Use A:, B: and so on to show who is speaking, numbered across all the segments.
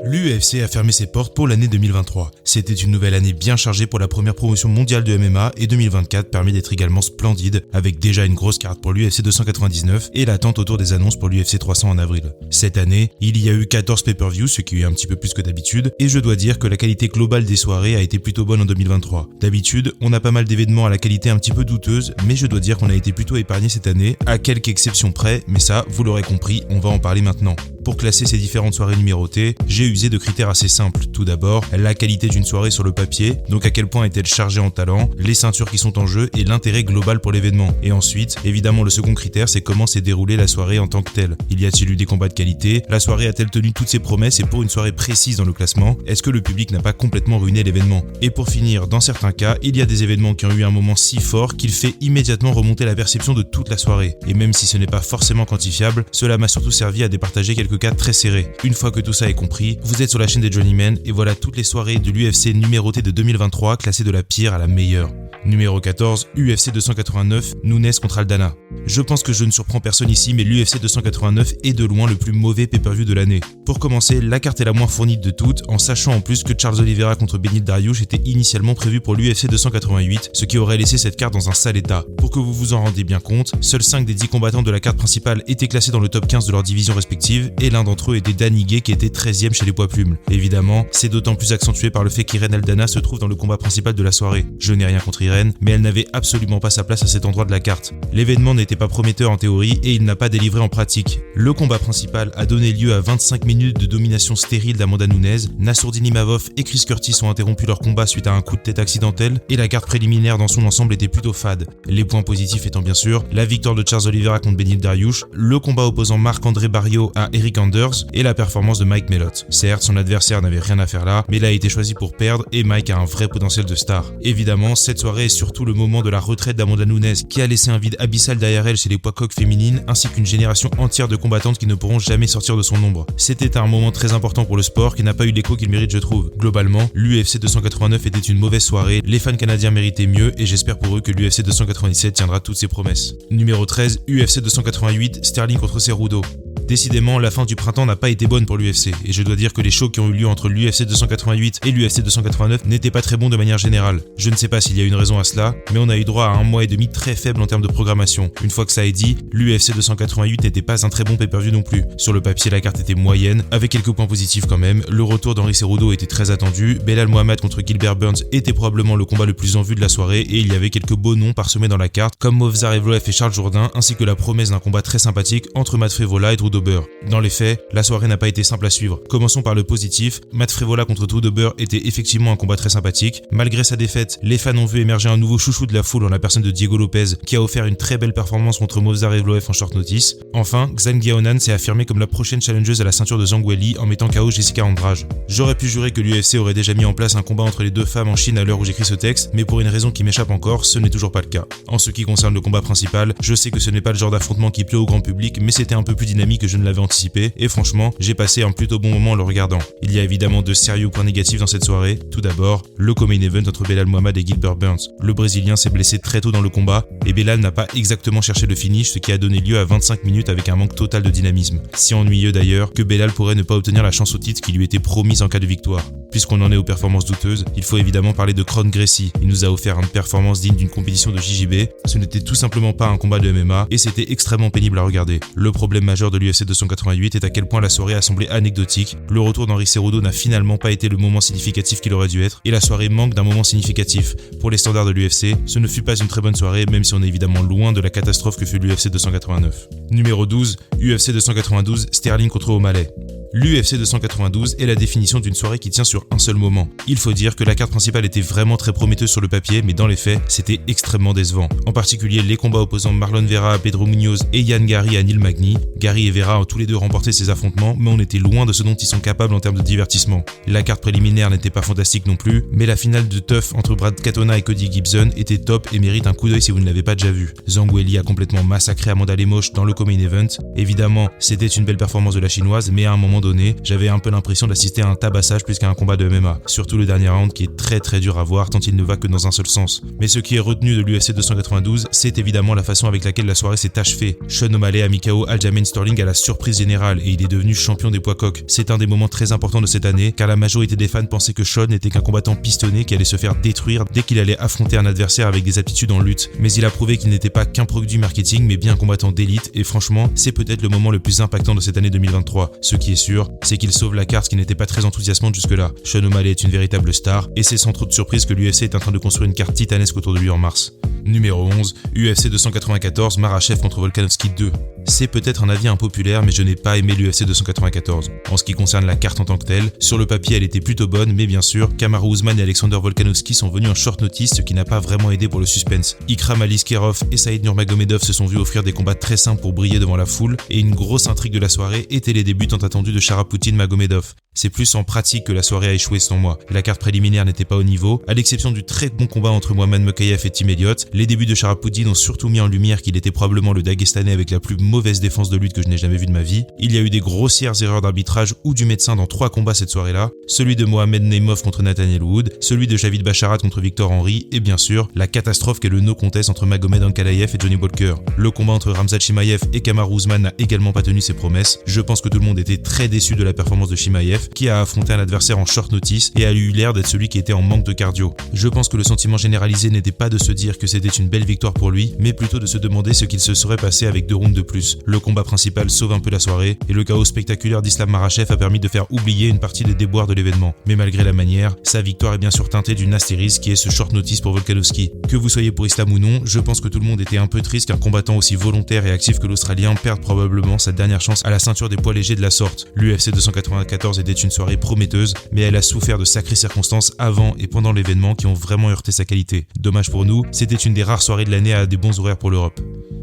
A: L'UFC a fermé ses portes pour l'année 2023. C'était une nouvelle année bien chargée pour la première promotion mondiale de MMA et 2024 permet d'être également splendide avec déjà une grosse carte pour l'UFC 299 et l'attente autour des annonces pour l'UFC 300 en avril. Cette année, il y a eu 14 pay-per-views, ce qui est un petit peu plus que d'habitude, et je dois dire que la qualité globale des soirées a été plutôt bonne en 2023. D'habitude, on a pas mal d'événements à la qualité un petit peu douteuse, mais je dois dire qu'on a été plutôt épargné cette année, à quelques exceptions près, mais ça, vous l'aurez compris, on va en parler maintenant. Pour classer ces différentes soirées numérotées, j'ai usé de critères assez simples. Tout d'abord, la qualité d'une soirée sur le papier, donc à quel point est-elle chargée en talent, les ceintures qui sont en jeu et l'intérêt global pour l'événement. Et ensuite, évidemment le second critère, c'est comment s'est déroulée la soirée en tant que telle. Il y a-t-il eu des combats de qualité? La soirée a-t-elle tenu toutes ses promesses et pour une soirée précise dans le classement? Est-ce que le public n'a pas complètement ruiné l'événement? Et pour finir, dans certains cas, il y a des événements qui ont eu un moment si fort qu'il fait immédiatement remonter la perception de toute la soirée. Et même si ce n'est pas forcément quantifiable, cela m'a surtout servi à départager quelques cas très serrés. Une fois que tout ça est compris, vous êtes sur la chaîne des Journeymen et voilà toutes les soirées de l'UFC numérotées de 2023 classées de la pire à la meilleure. Numéro 14, UFC 289, Nunes contre Aldana. Je pense que je ne surprends personne ici, mais l'UFC 289 est de loin le plus mauvais pay-per-view de l'année. Pour commencer, la carte est la moins fournie de toutes, en sachant en plus que Charles Oliveira contre Beneil Dariush était initialement prévu pour l'UFC 288, ce qui aurait laissé cette carte dans un sale état. Pour que vous vous en rendiez bien compte, seuls 5 des 10 combattants de la carte principale étaient classés dans le top 15 de leur division respective, et l'un d'entre eux était Danny Gay qui était 13ème chez les poids plumes. Évidemment, c'est d'autant plus accentué par le fait qu'Irene Aldana se trouve dans le combat principal de la soirée. Je n'ai rien contre Irene, mais elle n'avait absolument pas sa place à cet endroit de la carte. L'événement n'était pas prometteur en théorie et il n'a pas délivré en pratique. Le combat principal a donné lieu à 25 minutes de domination stérile d'Amanda Nunes. Nassourdine Imavov et Chris Curtis ont interrompu leur combat suite à un coup de tête accidentel et la carte préliminaire dans son ensemble était plutôt fade. Les points positifs étant bien sûr la victoire de Charles Oliveira contre Beneil Dariush, le combat opposant Marc-André Barriault à Eric Anders et la performance de Mike Mellott. Certes, son adversaire n'avait rien à faire là, mais il a été choisi pour perdre et Mike a un vrai potentiel de star. Évidemment, cette soirée est surtout le moment de la retraite d'Amanda Nunes qui a laissé un vide abyssal derrière elle chez les poids coqs féminines ainsi qu'une génération entière de combattantes qui ne pourront jamais sortir de son ombre. C'était un moment très important pour le sport qui n'a pas eu l'écho qu'il mérite je trouve. Globalement, l'UFC 289 était une mauvaise soirée, les fans canadiens méritaient mieux et j'espère pour eux que l'UFC 297 tiendra toutes ses promesses. Numéro 13, UFC 288, Sterling contre Cerudo. Décidément, la fin du printemps n'a pas été bonne pour l'UFC, et je dois dire que les shows qui ont eu lieu entre l'UFC 288 et l'UFC 289 n'étaient pas très bons de manière générale. Je ne sais pas s'il y a une raison à cela, mais on a eu droit à un mois et demi très faible en termes de programmation. Une fois que ça est dit, l'UFC 288 n'était pas un très bon pay-per-view non plus. Sur le papier, la carte était moyenne, avec quelques points positifs quand même. Le retour d'Henry Cerudo était très attendu, Belal Muhammad contre Gilbert Burns était probablement le combat le plus en vue de la soirée, et il y avait quelques beaux noms parsemés dans la carte, comme Movsar Evloev et Charles Jourdain, ainsi que la promesse d'un combat très sympathique entre Matt Frevola et Drew Dober. Dans les faits, la soirée n'a pas été simple à suivre. Commençons par le positif, Matt Frevola contre Drew Dober était effectivement un combat très sympathique. Malgré sa défaite, les fans ont vu émerger un nouveau chouchou de la foule en la personne de Diego Lopez, qui a offert une très belle performance contre Movsar Evloev en short notice. Enfin, Xan Guiaonan s'est affirmée comme la prochaine challengeuse à la ceinture de Zhang Weili en mettant KO Jessica Andrade. J'aurais pu jurer que l'UFC aurait déjà mis en place un combat entre les deux femmes en Chine à l'heure où j'écris ce texte, mais pour une raison qui m'échappe encore, ce n'est toujours pas le cas. En ce qui concerne le combat principal, je sais que ce n'est pas le genre d'affrontement qui plaît au grand public, mais c'était un peu plus dynamique que je ne l'avais anticipé, et franchement, j'ai passé un plutôt bon moment en le regardant. Il y a évidemment de sérieux points négatifs dans cette soirée. Tout d'abord, le co-main event entre Belal Muhammad et Gilbert Burns. Le Brésilien s'est blessé très tôt dans le combat et Belal n'a pas exactement cherché le finish, ce qui a donné lieu à 25 minutes avec un manque total de dynamisme. Si ennuyeux d'ailleurs que Belal pourrait ne pas obtenir la chance au titre qui lui était promise en cas de victoire. Puisqu'on en est aux performances douteuses, il faut évidemment parler de Kron Gracie. Il nous a offert une performance digne d'une compétition de JJB. Ce n'était tout simplement pas un combat de MMA et c'était extrêmement pénible à regarder. Le problème majeur de l'UFC 288 est à quel point la soirée a semblé anecdotique. Le retour d'Henry Cerudo n'a finalement pas été le moment significatif qu'il aurait dû être et la soirée manque d'un moment significatif. Pour les standards de l'UFC, ce ne fut pas une très bonne soirée même si on est évidemment loin de la catastrophe que fut l'UFC 289. Numéro 12, UFC 292, Sterling contre O'Malley. L'UFC 292 est la définition d'une soirée qui tient sur un seul moment. Il faut dire que la carte principale était vraiment très prometteuse sur le papier, mais dans les faits, c'était extrêmement décevant. En particulier les combats opposant Marlon Vera à Pedro Munoz et Ian Gary à Neil Magny. Gary et Vera ont tous les deux remporté ces affrontements, mais on était loin de ce dont ils sont capables en termes de divertissement. La carte préliminaire n'était pas fantastique non plus, mais la finale de Tough entre Brad Katona et Cody Gibson était top et mérite un coup d'œil si vous ne l'avez pas déjà vu. Zhang Weili a complètement massacré Amanda Lemos dans le co-main event. Évidemment, c'était une belle performance de la chinoise, mais à un moment moment donné, j'avais un peu l'impression d'assister à un tabassage plus qu'à un combat de MMA. Surtout le dernier round qui est très dur à voir tant il ne va que dans un seul sens. Mais ce qui est retenu de l'UFC 292, c'est évidemment la façon avec laquelle la soirée s'est achevée. Sean O'Malley a mis KO Aljamain Sterling à la surprise générale et il est devenu champion des poids coqs. C'est un des moments très importants de cette année car la majorité des fans pensaient que Sean n'était qu'un combattant pistonné qui allait se faire détruire dès qu'il allait affronter un adversaire avec des aptitudes en lutte. Mais il a prouvé qu'il n'était pas qu'un produit marketing mais bien un combattant d'élite et franchement, c'est peut-être le moment le plus impactant de cette année 2023. Ce qui est sûr, c'est qu'il sauve la carte qui n'était pas très enthousiasmante jusque-là. Sean O'Malley est une véritable star et c'est sans trop de surprise que l'UFC est en train de construire une carte titanesque autour de lui en mars. Numéro 11, UFC 294, Makhachev contre Volkanovski 2. C'est peut-être un avis impopulaire, mais je n'ai pas aimé l'UFC 294. En ce qui concerne la carte en tant que telle, sur le papier elle était plutôt bonne, mais bien sûr, Kamaru Usman et Alexander Volkanovski sont venus en short notice, ce qui n'a pas vraiment aidé pour le suspense. Ikram Aliskerov et Saïd Nurmagomedov se sont vus offrir des combats très simples pour briller devant la foule, et une grosse intrigue de la soirée était les débuts tant attendus de Sharapoutin-Magomedov. C'est plus en pratique que la soirée a échoué selon moi. La carte préliminaire n'était pas au niveau, à l'exception du très bon combat entre Mohamed Mokaev et Tim Elliott. Les débuts de Sharapoutin ont surtout mis en lumière qu'il était probablement le Dagestanais avec la plus mauvaise défense de lutte que je n'ai jamais vue de ma vie. Il y a eu des grossières erreurs d'arbitrage ou du médecin dans 3 combats cette soirée-là, celui de Mohamed Neimov contre Nathaniel Wood, celui de Javid Basharat contre Victor Henry et bien sûr, la catastrophe qu'est le no contest entre Magomed Ankalaev et Johnny Walker. Le combat entre Khamzat Chimaev et Kamaru Usman n'a également pas tenu ses promesses. Je pense que tout le monde était très déçu de la performance de Chimaev qui a affronté un adversaire en short notice et a eu l'air d'être celui qui était en manque de cardio. Je pense que le sentiment généralisé n'était pas de se dire que c'était une belle victoire pour lui, mais plutôt de se demander ce qu'il se serait passé avec 2 rounds de plus. Le combat principal sauve un peu la soirée et le chaos spectaculaire d'Islam Makhachev a permis de faire oublier une partie des déboires de l'événement. Mais malgré la manière, sa victoire est bien sûr teintée d'une astérisque qui est ce short notice pour Volkanovski. Que vous soyez pour Islam ou non, je pense que tout le monde était un peu triste qu'un combattant aussi volontaire et actif que l'Australien perde probablement sa dernière chance à la ceinture des poids légers de la sorte. L'UFC 294 était une soirée prometteuse, mais elle a souffert de sacrées circonstances avant et pendant l'événement qui ont vraiment heurté sa qualité. Dommage pour nous, c'était une des rares soirées de l'année à des bons horaires pour l'Europe.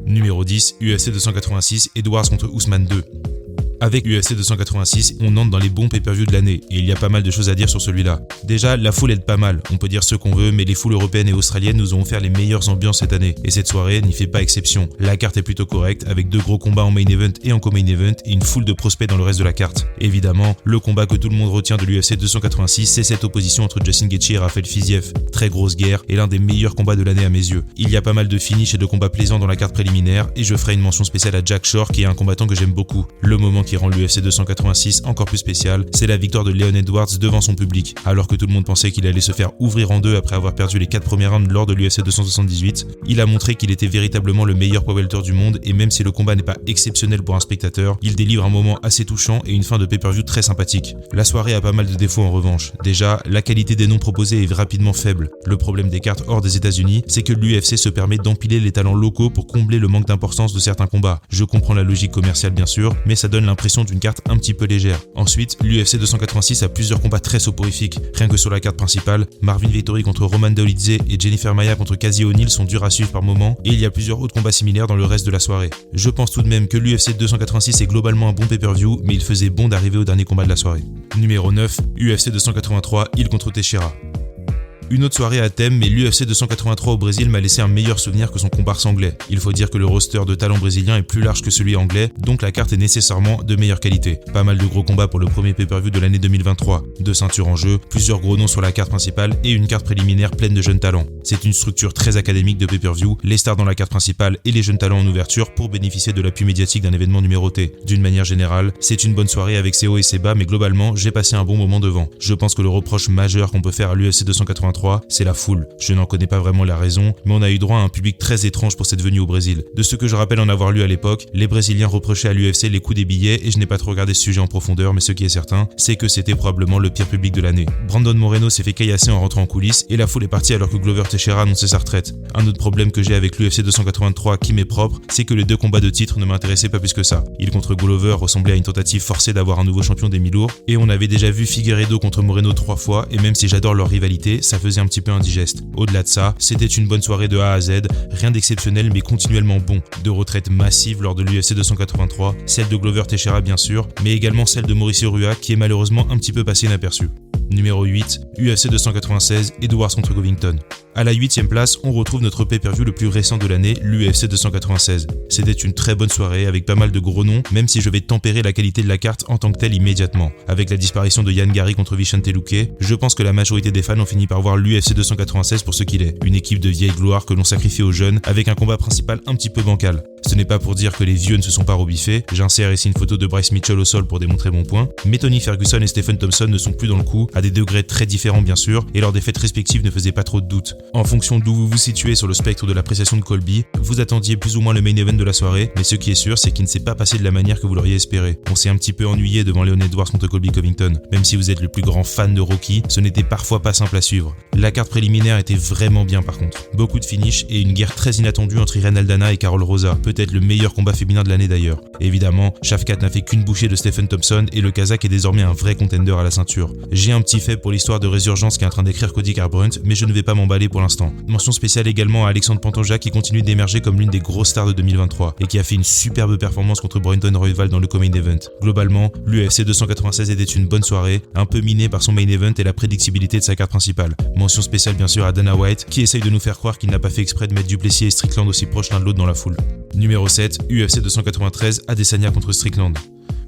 A: Numéro 10, UFC 286, Edwards contre Ousmane 2. Avec UFC 286, on entre dans les bons pay-per-view de l'année, et il y a pas mal de choses à dire sur celui-là. Déjà, la foule aide pas mal, on peut dire ce qu'on veut, mais les foules européennes et australiennes nous ont offert les meilleures ambiances cette année, et cette soirée n'y fait pas exception. La carte est plutôt correcte, avec 2 gros combats en main event et en co-main event, et une foule de prospects dans le reste de la carte. Évidemment, le combat que tout le monde retient de l'UFC 286, c'est cette opposition entre Justin Gaethje et Rafael Fiziev. Très grosse guerre, et l'un des meilleurs combats de l'année à mes yeux. Il y a pas mal de finishes et de combats plaisants dans la carte préliminaire, et je ferai une mention spéciale à Jack Shore, qui est un combattant que j'aime beaucoup. Le moment qui rend l'UFC 286 encore plus spécial, c'est la victoire de Leon Edwards devant son public. Alors que tout le monde pensait qu'il allait se faire ouvrir en 2 après avoir perdu les 4 premiers rounds lors de l'UFC 278, il a montré qu'il était véritablement le meilleur poids welter du monde et même si le combat n'est pas exceptionnel pour un spectateur, il délivre un moment assez touchant et une fin de pay-per-view très sympathique. La soirée a pas mal de défauts en revanche. Déjà, la qualité des noms proposés est rapidement faible. Le problème des cartes hors des États-Unis, c'est que l'UFC se permet d'empiler les talents locaux pour combler le manque d'importance de certains combats. Je comprends la logique commerciale bien sûr, mais ça donne l'impression d'une carte un petit peu légère. Ensuite, l'UFC 286 a plusieurs combats très soporifiques. Rien que sur la carte principale, Marvin Vettori contre Roman Dolidze et Jennifer Maia contre Casey O'Neill sont durs à suivre par moments, et il y a plusieurs autres combats similaires dans le reste de la soirée. Je pense tout de même que l'UFC 286 est globalement un bon pay-per-view, mais il faisait bon d'arriver au dernier combat de la soirée. Numéro 9, UFC 283, Hill contre Teixeira. Une autre soirée à thème, mais l'UFC 283 au Brésil m'a laissé un meilleur souvenir que son comparse anglais. Il faut dire que le roster de talents brésiliens est plus large que celui anglais, donc la carte est nécessairement de meilleure qualité. Pas mal de gros combats pour le premier pay-per-view de l'année 2023. 2 ceintures en jeu, plusieurs gros noms sur la carte principale et une carte préliminaire pleine de jeunes talents. C'est une structure très académique de pay-per-view, les stars dans la carte principale et les jeunes talents en ouverture pour bénéficier de l'appui médiatique d'un événement numéroté. D'une manière générale, c'est une bonne soirée avec ses hauts et ses bas, mais globalement, j'ai passé un bon moment devant. Je pense que le reproche majeur qu'on peut faire à l'UFC 283, c'est la foule. Je n'en connais pas vraiment la raison, mais on a eu droit à un public très étrange pour cette venue au Brésil. De ce que je rappelle en avoir lu à l'époque, les Brésiliens reprochaient à l'UFC les coûts des billets et je n'ai pas trop regardé ce sujet en profondeur, mais ce qui est certain, c'est que c'était probablement le pire public de l'année. Brandon Moreno s'est fait caillasser en rentrant en coulisses et la foule est partie alors que Glover Teixeira annonçait sa retraite. Un autre problème que j'ai avec l'UFC 283 qui m'est propre, c'est que les 2 combats de titre ne m'intéressaient pas plus que ça. Hill contre Glover ressemblait à une tentative forcée d'avoir un nouveau champion des mi-lourds et on avait déjà vu Figueiredo contre Moreno 3 fois et même si j'adore leur rivalité, ça faisait un petit peu indigeste. Au-delà de ça, c'était une bonne soirée de A à Z, rien d'exceptionnel mais continuellement bon. 2 retraites massives lors de l'UFC 283, celle de Glover Teixeira bien sûr, mais également celle de Mauricio Rua qui est malheureusement un petit peu passé inaperçue. Numéro 8, UFC 296, Edwards contre Covington. À la 8ème place, on retrouve notre pay-per-view le plus récent de l'année, l'UFC 296. C'était une très bonne soirée avec pas mal de gros noms, même si je vais tempérer la qualité de la carte en tant que telle immédiatement. Avec la disparition de Yann Gary contre Vicente Luque, je pense que la majorité des fans ont fini par voir l'UFC 296 pour ce qu'il est. Une équipe de vieille gloire que l'on sacrifie aux jeunes avec un combat principal un petit peu bancal. Ce n'est pas pour dire que les vieux ne se sont pas rebiffés, j'insère ici une photo de Bryce Mitchell au sol pour démontrer mon point, mais Tony Ferguson et Stephen Thompson ne sont plus dans le coup, à des degrés très différents bien sûr, et leurs défaites respectives ne faisaient pas trop de doute. En fonction d'où vous vous situez sur le spectre de l'appréciation de Colby, vous attendiez plus ou moins le main event de la soirée, mais ce qui est sûr, c'est qu'il ne s'est pas passé de la manière que vous l'auriez espéré. On s'est un petit peu ennuyé devant Leon Edwards contre Colby Covington. Même si vous êtes le plus grand fan de Rocky, ce n'était parfois pas simple à suivre. La carte préliminaire était vraiment bien par contre. Beaucoup de finish et une guerre très inattendue entre Irene Aldana et Carol Rosa, peut-être le meilleur combat féminin de l'année d'ailleurs. Évidemment, Shavkat n'a fait qu'une bouchée de Stephen Thompson et le Kazakh est désormais un vrai contender à la ceinture. J'ai un petit fait pour l'histoire de Résurgence qu'est en train d'écrire Cody Garbrandt, mais je ne vais pas m'emballer pour l'instant. Mention spéciale également à Alexandre Pantoja qui continue d'émerger comme l'une des grosses stars de 2023 et qui a fait une superbe performance contre Brenton Royval dans le co-main event. Globalement, l'UFC 296 était une bonne soirée, un peu minée par son main event et la prédictibilité de sa carte principale. Mention spéciale bien sûr à Dana White qui essaye de nous faire croire qu'il n'a pas fait exprès de mettre Duplessis et Strickland aussi proches l'un de l'autre dans la foule. Numéro 7, UFC 293, Adesanya contre Strickland.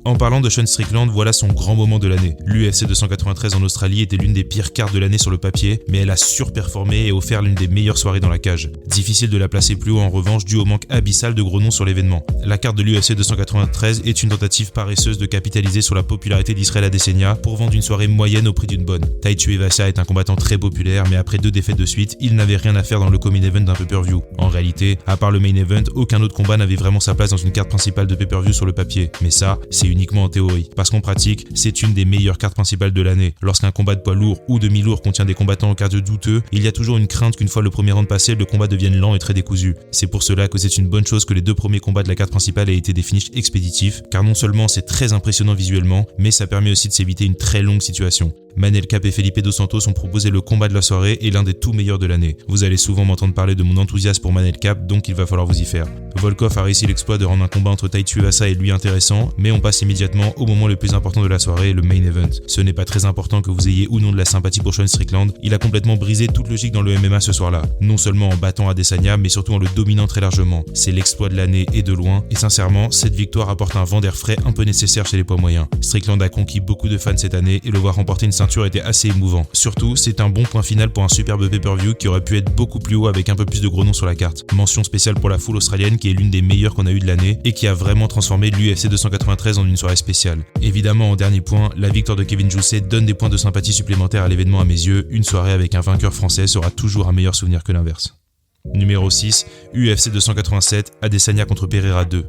A: En parlant de Sean Strickland, voilà son grand moment de l'année. L'UFC 293 en Australie était l'une des pires cartes de l'année sur le papier, mais elle a surperformé et offert l'une des meilleures soirées dans la cage. Difficile de la placer plus haut en revanche dû au manque abyssal de gros noms sur l'événement. La carte de l'UFC 293 est une tentative paresseuse de capitaliser sur la popularité d'Israel Adesanya pour vendre une soirée moyenne au prix d'une bonne. Tai Tuivasa est un combattant très populaire, mais après 2 défaites de suite, il n'avait rien à faire dans le co-main event d'un pay-per-view. En réalité, à part le main event, aucun autre combat n'avait vraiment sa place dans une carte principale de pay-per-view sur le papier. Mais ça, c'est uniquement en théorie, parce qu'en pratique, c'est une des meilleures cartes principales de l'année. Lorsqu'un combat de poids lourd ou demi-lourd contient des combattants au cardio douteux, il y a toujours une crainte qu'une fois le premier round passé, le combat devienne lent et très décousu. C'est pour cela que c'est une bonne chose que les 2 premiers combats de la carte principale aient été des finishes expéditifs, car non seulement c'est très impressionnant visuellement, mais ça permet aussi de s'éviter une très longue situation. Manel Kape et Felipe Dos Santos ont proposé le combat de la soirée et l'un des tout meilleurs de l'année. Vous allez souvent m'entendre parler de mon enthousiasme pour Manel Kape, donc il va falloir vous y faire. Volkov a réussi l'exploit de rendre un combat entre Tai Tuivasa et lui intéressant, mais on passe immédiatement au moment le plus important de la soirée, le main event. Ce n'est pas très important que vous ayez ou non de la sympathie pour Sean Strickland, il a complètement brisé toute logique dans le MMA ce soir-là. Non seulement en battant Adesanya, mais surtout en le dominant très largement. C'est l'exploit de l'année et de loin, et sincèrement, cette victoire apporte un vent d'air frais un peu nécessaire chez les poids moyens. Strickland a conquis beaucoup de fans cette année, et le voir remporter une ceinture était assez émouvant. Surtout, c'est un bon point final pour un superbe pay-per-view qui aurait pu être beaucoup plus haut avec un peu plus de gros noms sur la carte. Mention spéciale pour la foule australienne qui est l'une des meilleures qu'on a eu de l'année et qui a vraiment transformé l'UFC 293 en une soirée spéciale. Évidemment, en dernier point, la victoire de Kevin Jousset donne des points de sympathie supplémentaires à l'événement à mes yeux. Une soirée avec un vainqueur français sera toujours un meilleur souvenir que l'inverse. Numéro 6, UFC 287, Adesanya contre Pereira 2.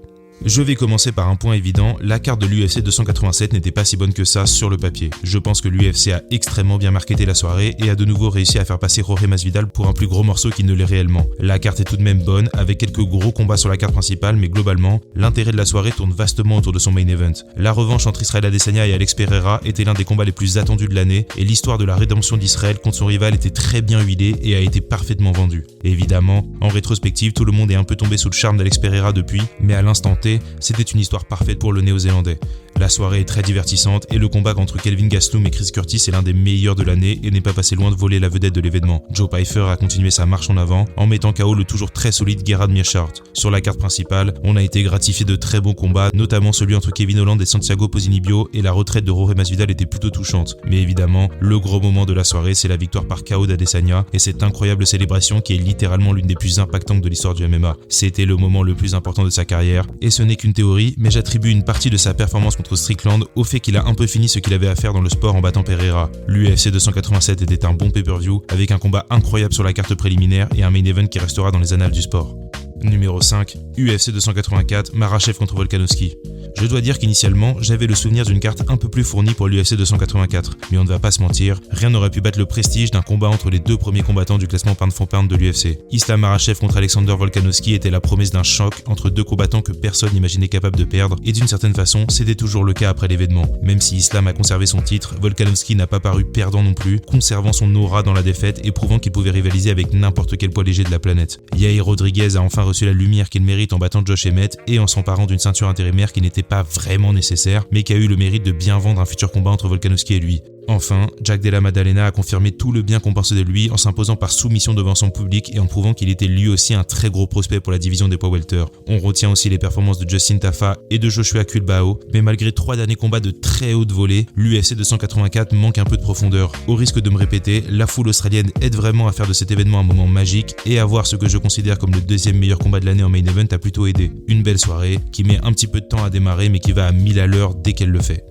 A: Je vais commencer par un point évident, la carte de l'UFC 287 n'était pas si bonne que ça sur le papier. Je pense que l'UFC a extrêmement bien marketé la soirée et a de nouveau réussi à faire passer Jorge Masvidal pour un plus gros morceau qu'il ne l'est réellement. La carte est tout de même bonne, avec quelques gros combats sur la carte principale, mais globalement, l'intérêt de la soirée tourne vastement autour de son main event. La revanche entre Israel Adesanya et Alex Pereira était l'un des combats les plus attendus de l'année, et l'histoire de la rédemption d'Israël contre son rival était très bien huilée et a été parfaitement vendue. Évidemment, en rétrospective, tout le monde est un peu tombé sous le charme d'Alex Pereira depuis, mais à l'instant T, c'était une histoire parfaite pour le néo-zélandais. La soirée est très divertissante et le combat entre Kelvin Gastelum et Chris Curtis est l'un des meilleurs de l'année et n'est pas passé loin de voler la vedette de l'événement. Joe Pyfer a continué sa marche en avant en mettant KO le toujours très solide Gerard Meerschaert. Sur la carte principale, on a été gratifié de très bons combats, notamment celui entre Kevin Holland et Santiago Ponzinibbio, et la retraite de Jorge Masvidal était plutôt touchante. Mais évidemment, le gros moment de la soirée, c'est la victoire par KO d'Adesanya et cette incroyable célébration qui est littéralement l'une des plus impactantes de l'histoire du MMA. C'était le moment le plus important de sa carrière et ce n'est qu'une théorie, mais j'attribue une partie de sa performance contre Strickland au fait qu'il a un peu fini ce qu'il avait à faire dans le sport en battant Pereira. L'UFC 287 était un bon pay-per-view avec un combat incroyable sur la carte préliminaire et un main event qui restera dans les annales du sport. Numéro 5, UFC 284, Makhachev contre Volkanovski. Je dois dire qu'initialement, j'avais le souvenir d'une carte un peu plus fournie pour l'UFC 284, mais on ne va pas se mentir, rien n'aurait pu battre le prestige d'un combat entre les 2 premiers combattants du classement pound for pound de l'UFC. Islam Makhachev contre Alexander Volkanovski était la promesse d'un choc entre 2 combattants que personne n'imaginait capable de perdre, et d'une certaine façon, c'était toujours le cas après l'événement. Même si Islam a conservé son titre, Volkanovski n'a pas paru perdant non plus, conservant son aura dans la défaite et prouvant qu'il pouvait rivaliser avec n'importe quel poids léger de la planète. Yair Rodriguez a enfin reçu la lumière qu'il mérite en battant Josh Emmett et en s'emparant d'une ceinture intérimaire qui n'était pas vraiment nécessaire, mais qui a eu le mérite de bien vendre un futur combat entre Volkanovski et lui. Enfin, Jack Della Maddalena a confirmé tout le bien qu'on pensait de lui en s'imposant par soumission devant son public et en prouvant qu'il était lui aussi un très gros prospect pour la division des poids welter. On retient aussi les performances de Justin Tafa et de Joshua Culbao, mais malgré 3 derniers combats de très haute volée, l'UFC 284 manque un peu de profondeur. Au risque de me répéter, la foule australienne aide vraiment à faire de cet événement un moment magique et à voir ce que je considère comme le deuxième meilleur combat de l'année en main event a plutôt aidé. Une belle soirée qui met un petit peu de temps à démarrer mais qui va à 1000 à l'heure dès qu'elle le fait.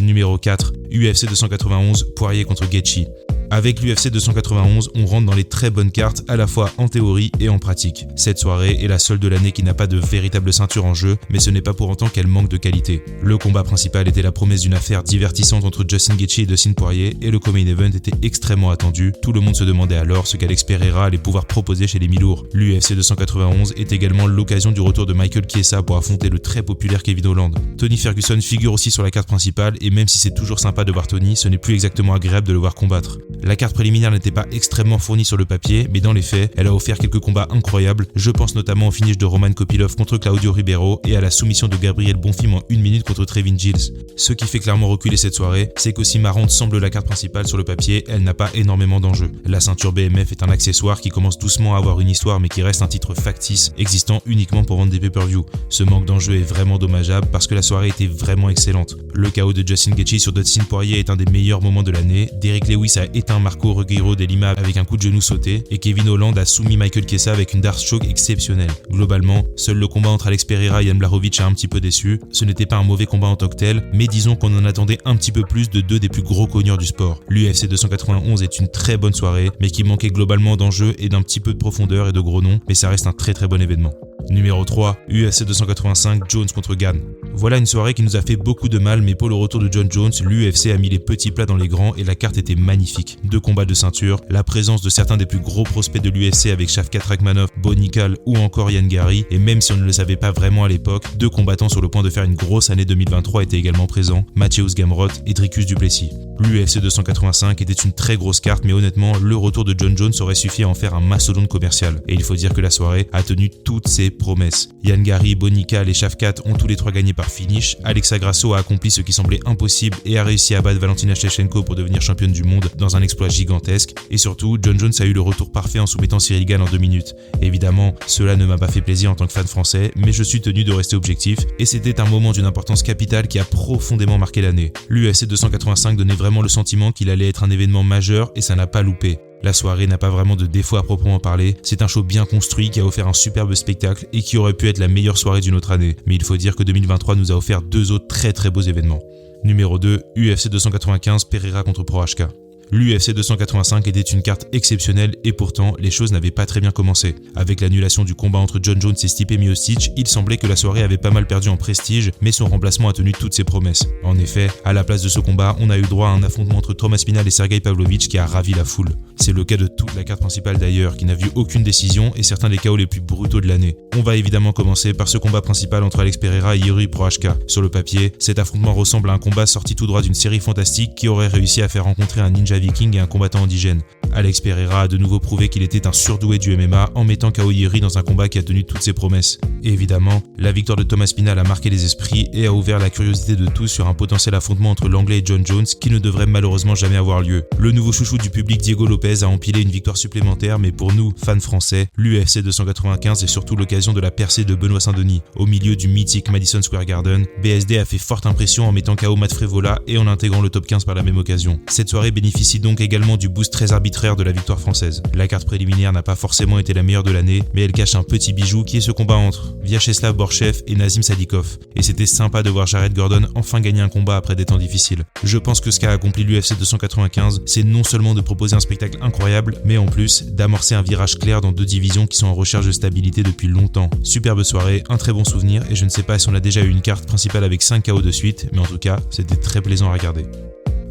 A: Numéro 4, UFC 291, Poirier contre Gaethje. Avec l'UFC 291, on rentre dans les très bonnes cartes à la fois en théorie et en pratique. Cette soirée est la seule de l'année qui n'a pas de véritable ceinture en jeu, mais ce n'est pas pour autant qu'elle manque de qualité. Le combat principal était la promesse d'une affaire divertissante entre Justin Gaethje et Dustin Poirier, et le co-main event était extrêmement attendu. Tout le monde se demandait alors ce qu'Alex Pereira allait pouvoir proposer chez les mi-lourds. L'UFC 291 est également l'occasion du retour de Michael Chiesa pour affronter le très populaire Kevin Holland. Tony Ferguson figure aussi sur la carte principale, et même si c'est toujours sympa de voir Tony, ce n'est plus exactement agréable de le voir combattre. La carte préliminaire n'était pas extrêmement fournie sur le papier, mais dans les faits, elle a offert quelques combats incroyables. Je pense notamment au finish de Roman Kopylov contre Claudio Ribeiro et à la soumission de Gabriel Bonfim en 1 minute contre Trevin Giles. Ce qui fait clairement reculer cette soirée, c'est qu'aussi marrante semble la carte principale sur le papier, elle n'a pas énormément d'enjeux. La ceinture BMF est un accessoire qui commence doucement à avoir une histoire mais qui reste un titre factice, existant uniquement pour vendre des pay-per-view. Ce manque d'enjeux est vraiment dommageable parce que la soirée était vraiment excellente. Le KO de Justin Gaethje sur Dustin Poirier est un des meilleurs moments de l'année. Derrick Lewis a éteint Marco Ruggiero de Lima avec un coup de genou sauté et Kevin Holland a soumis Michael Chiesa avec une Darce Choke exceptionnelle. Globalement, seul le combat entre Alex Pereira et Jan Blachowicz a un petit peu déçu. Ce n'était pas un mauvais combat en tant que tel, mais disons qu'on en attendait un petit peu plus de deux des plus gros cogneurs du sport. L'UFC 291 est une très bonne soirée, mais qui manquait globalement d'enjeux et d'un petit peu de profondeur et de gros noms, mais ça reste un très bon événement. Numéro 3, UFC 285, Jones contre Gane. Voilà une soirée qui nous a fait beaucoup de mal, mais pour le retour de John Jones, l'UFC a mis les petits plats dans les grands et la carte était magnifique. 2 combats de ceinture, la présence de certains des plus gros prospects de l'UFC avec Shavkat Rakhmonov, Bo Nickal ou encore Ian Gary, et même si on ne le savait pas vraiment à l'époque, 2 combattants sur le point de faire une grosse année 2023 étaient également présents, Mateusz Gamrot et Dricus du Plessis. L'UFC 285 était une très grosse carte, mais honnêtement, le retour de John Jones aurait suffi à en faire un mastodonte commercial. Et il faut dire que la soirée a tenu toutes ses promesses. Ian Gary, Bo Nickal et Shavkat ont tous les 3 gagné par finish, Alexa Grasso a accompli ce qui semblait impossible et a réussi à battre Valentina Shevchenko pour devenir championne du monde dans un exploit gigantesque, et surtout, John Jones a eu le retour parfait en soumettant Cyril Gane en 2 minutes. Évidemment, cela ne m'a pas fait plaisir en tant que fan français, mais je suis tenu de rester objectif, et c'était un moment d'une importance capitale qui a profondément marqué l'année. L'UFC 285 donnait vraiment le sentiment qu'il allait être un événement majeur et ça n'a pas loupé. La soirée n'a pas vraiment de défaut à proprement parler, c'est un show bien construit qui a offert un superbe spectacle et qui aurait pu être la meilleure soirée d'une autre année. Mais il faut dire que 2023 nous a offert 2 autres très beaux événements. Numéro 2, UFC 295, Pereira contre Prochazka. L'UFC 285 était une carte exceptionnelle et pourtant, les choses n'avaient pas très bien commencé. Avec l'annulation du combat entre John Jones et Stipe Miocic, il semblait que la soirée avait pas mal perdu en prestige, mais son remplacement a tenu toutes ses promesses. En effet, à la place de ce combat, on a eu droit à un affrontement entre Thomas Spinal et Sergei Pavlovich qui a ravi la foule. C'est le cas de toute la carte principale d'ailleurs, qui n'a vu aucune décision et certains des KO les plus brutaux de l'année. On va évidemment commencer par ce combat principal entre Alex Pereira et Yuri Prochazka. Sur le papier, cet affrontement ressemble à un combat sorti tout droit d'une série fantastique qui aurait réussi à faire rencontrer un ninja viking et un combattant indigène. Alex Pereira a de nouveau prouvé qu'il était un surdoué du MMA en mettant KO Yuri dans un combat qui a tenu toutes ses promesses. Et évidemment, la victoire de Thomas Spinal a marqué les esprits et a ouvert la curiosité de tous sur un potentiel affrontement entre l'anglais et John Jones qui ne devrait malheureusement jamais avoir lieu. Le nouveau chouchou du public Diego Lopez a empilé une victoire supplémentaire, mais pour nous, fans français, l'UFC 295 est surtout l'occasion de la percée de Benoît Saint-Denis. Au milieu du mythique Madison Square Garden, BSD a fait forte impression en mettant KO Matt Frevola et en intégrant le top 15 par la même occasion. Cette soirée bénéficie donc également du boost très arbitraire de la victoire française. La carte préliminaire n'a pas forcément été la meilleure de l'année, mais elle cache un petit bijou qui est ce combat entre Vyacheslav Borchev et Nazim Sadikov. Et c'était sympa de voir Jared Gordon enfin gagner un combat après des temps difficiles. Je pense que ce qu'a accompli l'UFC 295, c'est non seulement de proposer un spectacle incroyable, mais en plus d'amorcer un virage clair dans 2 divisions qui sont en recherche de stabilité depuis longtemps. Superbe soirée, un très bon souvenir, et je ne sais pas si on a déjà eu une carte principale avec 5 KO de suite, mais en tout cas, c'était très plaisant à regarder.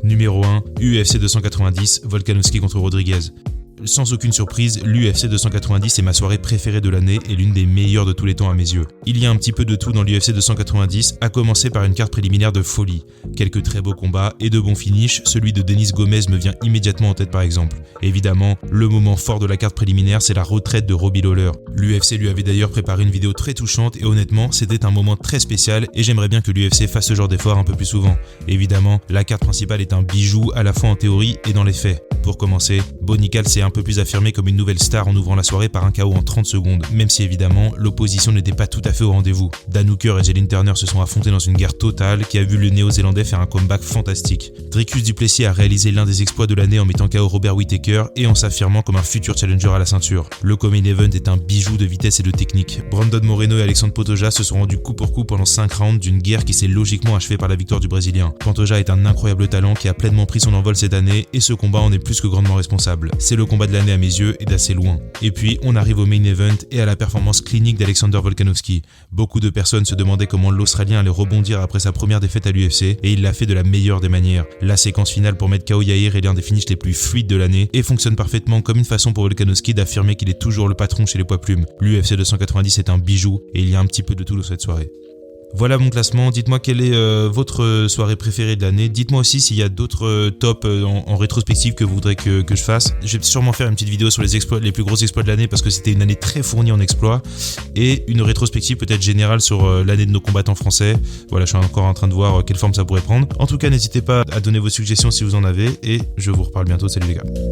A: Numéro 1, UFC 290, Volkanovski contre Rodriguez. sans aucune surprise, l'UFC 290 est ma soirée préférée de l'année et l'une des meilleures de tous les temps à mes yeux. Il y a un petit peu de tout dans l'UFC 290, à commencer par une carte préliminaire de folie. Quelques très beaux combats et de bons finishes, celui de Denis Gomez me vient immédiatement en tête par exemple. Évidemment, le moment fort de la carte préliminaire, c'est la retraite de Robbie Lawler. L'UFC lui avait d'ailleurs préparé une vidéo très touchante et honnêtement, c'était un moment très spécial et j'aimerais bien que l'UFC fasse ce genre d'effort un peu plus souvent. Évidemment, la carte principale est un bijou à la fois en théorie et dans les faits. Pour commencer, Bo Nickal s'est un peu plus affirmé comme une nouvelle star en ouvrant la soirée par un KO en 30 secondes, même si évidemment, l'opposition n'était pas tout à fait au rendez-vous. Dan Hooker et Jalin Turner se sont affrontés dans une guerre totale qui a vu le néo-zélandais faire un comeback fantastique. Dricus du Plessis a réalisé l'un des exploits de l'année en mettant KO Robert Whittaker et en s'affirmant comme un futur challenger à la ceinture. Le co-main event est un bijou de vitesse et de technique. Brandon Moreno et Alexandre Pantoja se sont rendus coup pour coup pendant 5 rounds d'une guerre qui s'est logiquement achevée par la victoire du Brésilien. Pantoja est un incroyable talent qui a pleinement pris son envol cette année et ce combat en est plus que grandement responsable. C'est le combat de l'année à mes yeux et d'assez loin. Et puis, on arrive au main event et à la performance clinique d'Alexander Volkanovski. Beaucoup de personnes se demandaient comment l'Australien allait rebondir après sa première défaite à l'UFC et il l'a fait de la meilleure des manières. La séquence finale pour mettre KO Yair est l'un des finishes les plus fluides de l'année et fonctionne parfaitement comme une façon pour Volkanovski d'affirmer qu'il est toujours le patron chez les poids plumes. L'UFC 290 est un bijou et il y a un petit peu de tout dans cette soirée. Voilà mon classement, dites-moi quelle est votre soirée préférée de l'année, dites-moi aussi s'il y a d'autres tops en rétrospective que vous voudrez que je fasse. Je vais sûrement faire une petite vidéo sur les plus gros exploits de l'année parce que c'était une année très fournie en exploits et une rétrospective peut-être générale sur l'année de nos combattants français. Voilà, je suis encore en train de voir quelle forme ça pourrait prendre. En tout cas, n'hésitez pas à donner vos suggestions si vous en avez et je vous reparle bientôt, salut les gars.